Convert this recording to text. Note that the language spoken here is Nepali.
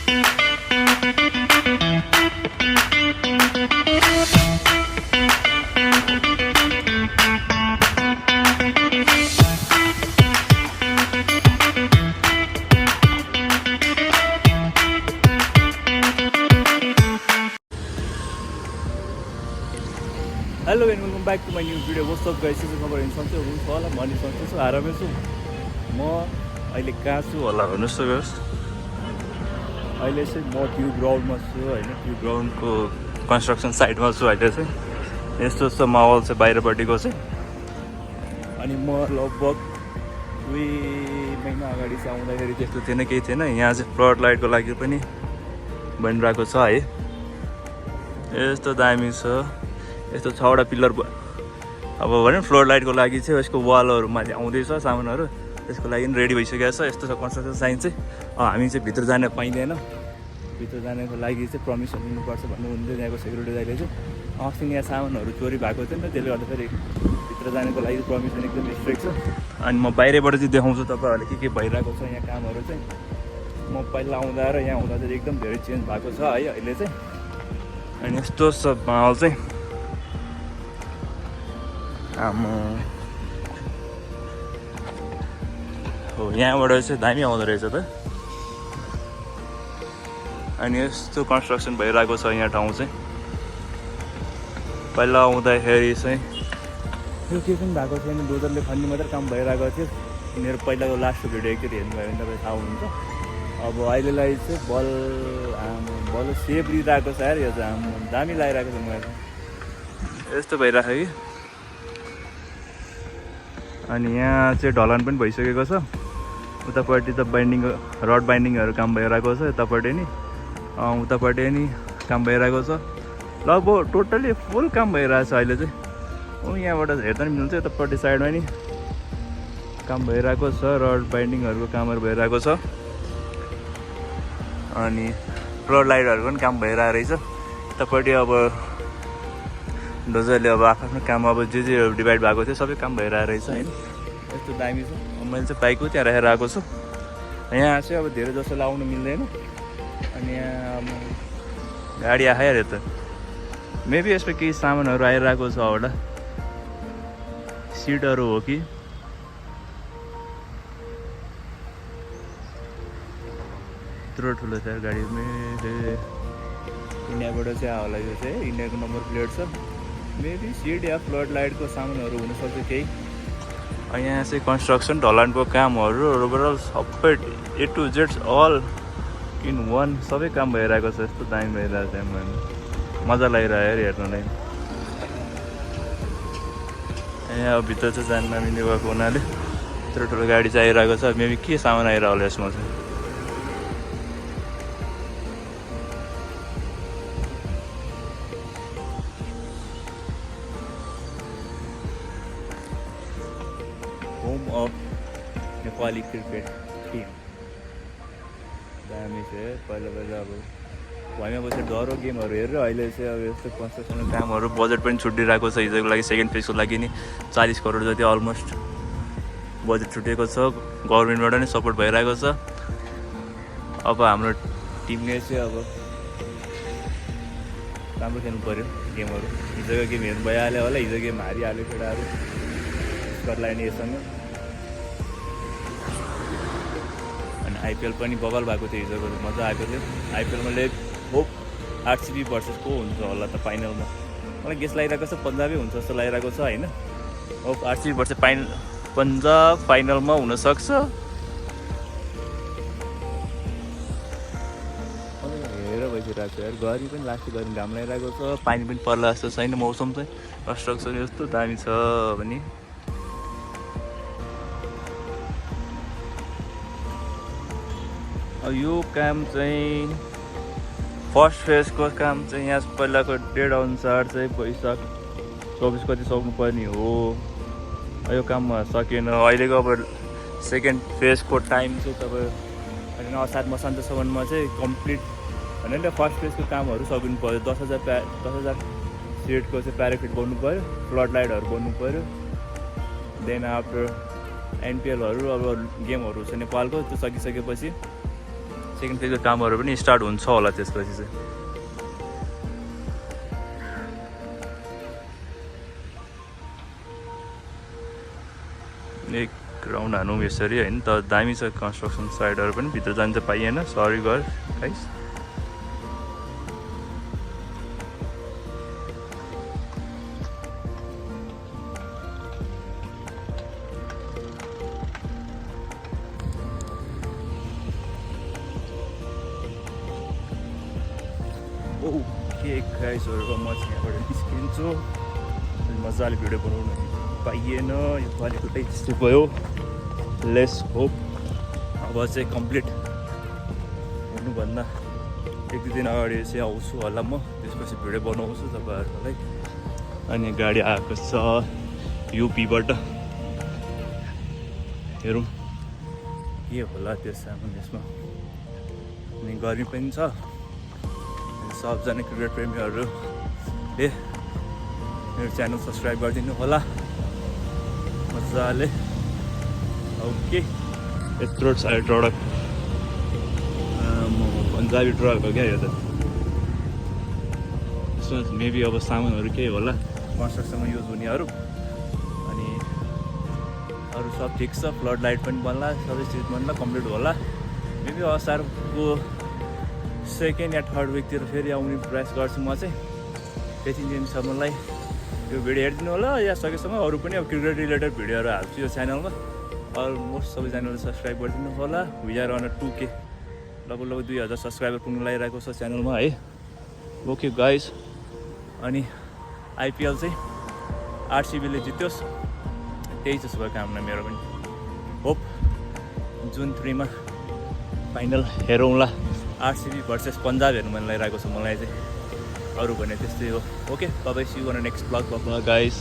Hello and welcome back to my new video. What's up guys, चाहिँ खबर हिँड्छु हुन्छ होला भन्ने सोच्दैछु। आरामै छु म। अहिले कहाँ छु होला भन्नुहोस् त गाइस। अहिले चाहिँ म त्यो ग्राउन्डमा छु होइन, त्यो ग्राउन्डको कन्स्ट्रक्सन साइडमा छु अहिले चाहिँ। यस्तो छ माहौल चाहिँ बाहिरपट्टिको चाहिँ। अनि म लगभग 2 महिना अगाडि चाहिँ आउँदाखेरि त्यस्तो थिएन, केही थिएन। यहाँ चाहिँ फ्लड लाइटको लागि पनि बनिरहेको छ है। यस्तो दामी छ। यस्तो 6वटा पिलर अब भने फ्लोर लाइटको लागि चाहिँ यसको वालहरूमा चाहिँ आउँदैछ सामानहरू, त्यसको लागि रेडी भइसकेको छ। यस्तो छ कन्स्ट्रक्सन साइन चाहिँ। हामी चाहिँ भित्र जान पाइँदैन, भित्र जानको लागि चाहिँ पर्मिसन लिनुपर्छ भन्नुहुन्थ्यो त्यहाँको सेक्युरिटी दाइले चाहिँ। अस्ति यहाँ सामानहरू चोरी भएको थियो नि त, त्यसले गर्दाखेरि भित्र जानको लागि पर्मिसन एकदम स्ट्रिक्ट छ। अनि म बाहिरबाट चाहिँ देखाउँछु तपाईँहरूले के भइरहेको छ यहाँ कामहरू चाहिँ। म पहिला आउँदा र यहाँ आउँदा चाहिँ एकदम धेरै चेन्ज भएको छ है अहिले चाहिँ। अनि यस्तो छ माहौल चाहिँ। हो यहाँबाट चाहिँ दामी आउँदो रहेछ त। अनि यस्तो कन्स्ट्रक्सन भइरहेको छ यहाँ ठाउँ चाहिँ। पहिला आउँदाखेरि चाहिँ यो केही पनि भएको छैन, डोजरले खन्ने मात्रै काम भइरहेको थियो। यिनीहरू पहिलाको लास्ट भिडियो एकचोटि हेर्नुभयो भने तपाईँ थाहा हुन्छ। अब अहिलेलाई चाहिँ बल सेप दिइरहेको छ यार, यो चाहिँ दामी लगाइरहेको छ मलाई। यस्तो भइरहेको कि। अनि यहाँ चाहिँ ढलान पनि भइसकेको छ। उतापट्टि त बाइन्डिङ रड बाइन्डिङहरू काम भइरहेको छ। यतापट्टि नि उतापट्टि नि काम भइरहेको छ। लगभग टोटल्ली फुल काम भइरहेको छ अहिले चाहिँ। यहाँबाट हेर्दा पनि मिल्छ। यतापट्टि साइडमा नि काम भइरहेको छ, रड बाइन्डिङहरूको कामहरू भइरहेको छ। अनि फ्लड लाइटहरूको पनि काम भइरहेको रहेछ। यतापट्टि अब डोजरले अब आफ्नो काम अब जे डिभाइड भएको थियो सबै काम भइरहेको रहेछ होइन। यस्तो दामी छ। मैले चाहिँ बाइकको त्यहाँ राखेर आएको छु। यहाँ चाहिँ अब धेरै जसोलाई आउनु मिल्दैन। अनि यहाँ गाडी आयो अरे त। मेबी यसमा केही सामानहरू आइरहेको छ होला, सिटहरू हो कि। यत्रो ठुलो छ गाडी। मैले इन्डियाबाट चाहिँ होला, यो चाहिँ इन्डियाको नम्बर प्लेट छ। मेबी सिट या फ्लड लाइटको सामानहरू हुनसक्छ केही। यहाँ चाहिँ कन्स्ट्रक्सन ढलानको कामहरू ओभरअल सबै A to Z all in one सबै काम भइरहेको छ। यस्तो दामी भइरहेको छ। मजा लागिरहेको यार हेर्नलाई। यहाँ अब भित्र चाहिँ जान नमिल्ने भएको हुनाले यत्रो ठुलो गाडी चाहिँ आइरहेको छ। मेबी के सामान आइरहेको होला यसमा चाहिँ। Home of Nepali cricket team दामी छ। पहिला अब भुइँमा बसेर डरो गेमहरू हेरेर अहिले चाहिँ अब यस्तो कन्स्ट्रक्सनको कामहरू बजेट पनि छुटिरहेको छ। हिजोको लागि सेकेन्ड फेजको लागि नि 40 करोड जति अलमोस्ट बजेट छुटेको छ। गभर्मेन्टबाट नै सपोर्ट भइरहेको छ। अब हाम्रो टिमले चाहिँ अब राम्रो खेल्नु पऱ्यो गेमहरू। हिजोको गेम हेर्नु भइहाल्यो होला। हिजो गेम हारिहाल्यो केटाहरू स्कटल्यान्ड एसँग। अनि आइपिएल पनि बबल भएको थियो हिजोको, मजा आएको थियो। आइपिएलमा होप RCB भर्सेस को हुन्छ होला त फाइनलमा। मलाई गेस लागिरहेको छ पन्जाबै हुन्छ जस्तो लागिरहेको छ होइन। होप RCB भर्सेस पन्जाब फाइनलमा हुनसक्छ। हेरेर भइसकिरहेको छ यार। गरी पनि लास्ट गरी घाम लागिरहेको छ। पानी पनि पर्ला जस्तो छैन मौसम चाहिँ। कन्स्ट्रक्सन यस्तो दामी छ भने। अब यो काम चाहिँ फर्स्ट फेजको काम चाहिँ यहाँ पहिलाको डेट अनुसार चाहिँ वैशाख 24 कति सक्नुपर्ने हो। यो काम सकिएन। अहिलेको अब सेकेन्ड फेजको टाइम चाहिँ तपाईँ असार मसान्तसम्ममा चाहिँ कम्प्लिट होइन नि। फर्स्ट फेजको कामहरू सकिनु पऱ्यो। 10,000 सिटको चाहिँ प्याराफिट गर्नु पऱ्यो, फ्लड लाइटहरू गर्नु पऱ्यो। देन आफ्टर NPLहरू अब गेमहरू छ नेपालको, त्यो सकिसकेपछि सेकेन्ड फेजको कामहरू पनि स्टार्ट हुन्छ होला त्यसपछि चाहिँ। एक राउन्ड हानौँ यसरी होइन त दामी छ कन्स्ट्रक्सन साइडहरू पनि, भित्र जान चाहिँ पाइएन, सरी गर गाइस। ओके गाइसहरू म चाहिँ यहाँबाट निस्किन्छु, मजाले भिडियो बनाउनु पाइएन योपालिको त्यस्तै भयो। लेट्स होप अब चाहिँ कम्प्लिट हुनुभन्दा एक दुई दिन अगाडि चाहिँ आउँछु होला म, त्यसपछि भिडियो बनाउँछु तपाईँहरूलाई। अनि गाडी आएको छ युपीबाट, हेरौँ के होला त्यो सामान त्यसमा। अनि गर्मी पनि छ, सबजना क्रिकेट प्रेमीहरूले मेरो च्यानल सब्सक्राइब गरिदिनु होला मजाले। ओके यत्रो साह्रो ट्रक, पन्जाबी ट्रक हो क्या यो त। यसमा मेबी अब सामानहरू केही होला कन्स्ट्रक्सनमा युज हुनेहरू। अनि अरू सब ठिक छ, फ्लड लाइट पनि बन्ला, सबै चिज बन्ला, कम्प्लिट होला। मेबी असारको सेकेन्ड या थर्ड विकतिर फेरि आउने प्रयास गर्छु म चाहिँ। त्यति दिनसम्मलाई यो भिडियो हेरिदिनु होला, या सकेसम्म अरू पनि अब क्रिकेट रिलेटेड भिडियोहरू हाल्छु यो च्यानलमा। अलमोस्ट सबैजनाले सब्सक्राइब गरिदिनु होला। वी आर अन 2K, लगभग 2000 सब्सक्राइबर पुग्नु लागिरहेको छ च्यानलमा है। ओके गाइस, अनि आइपिएल चाहिँ आरसिबीले जित्योस्, त्यही छ शुभकामना मेरो पनि। होप जुन 3 फाइनल हेरौँला। आरसिबी भर्सेस पन्जाब हेर्नु मन लागिरहेको छ मलाई चाहिँ, अरू भने त्यस्तै हो। Okay bye, see you on next blog guys.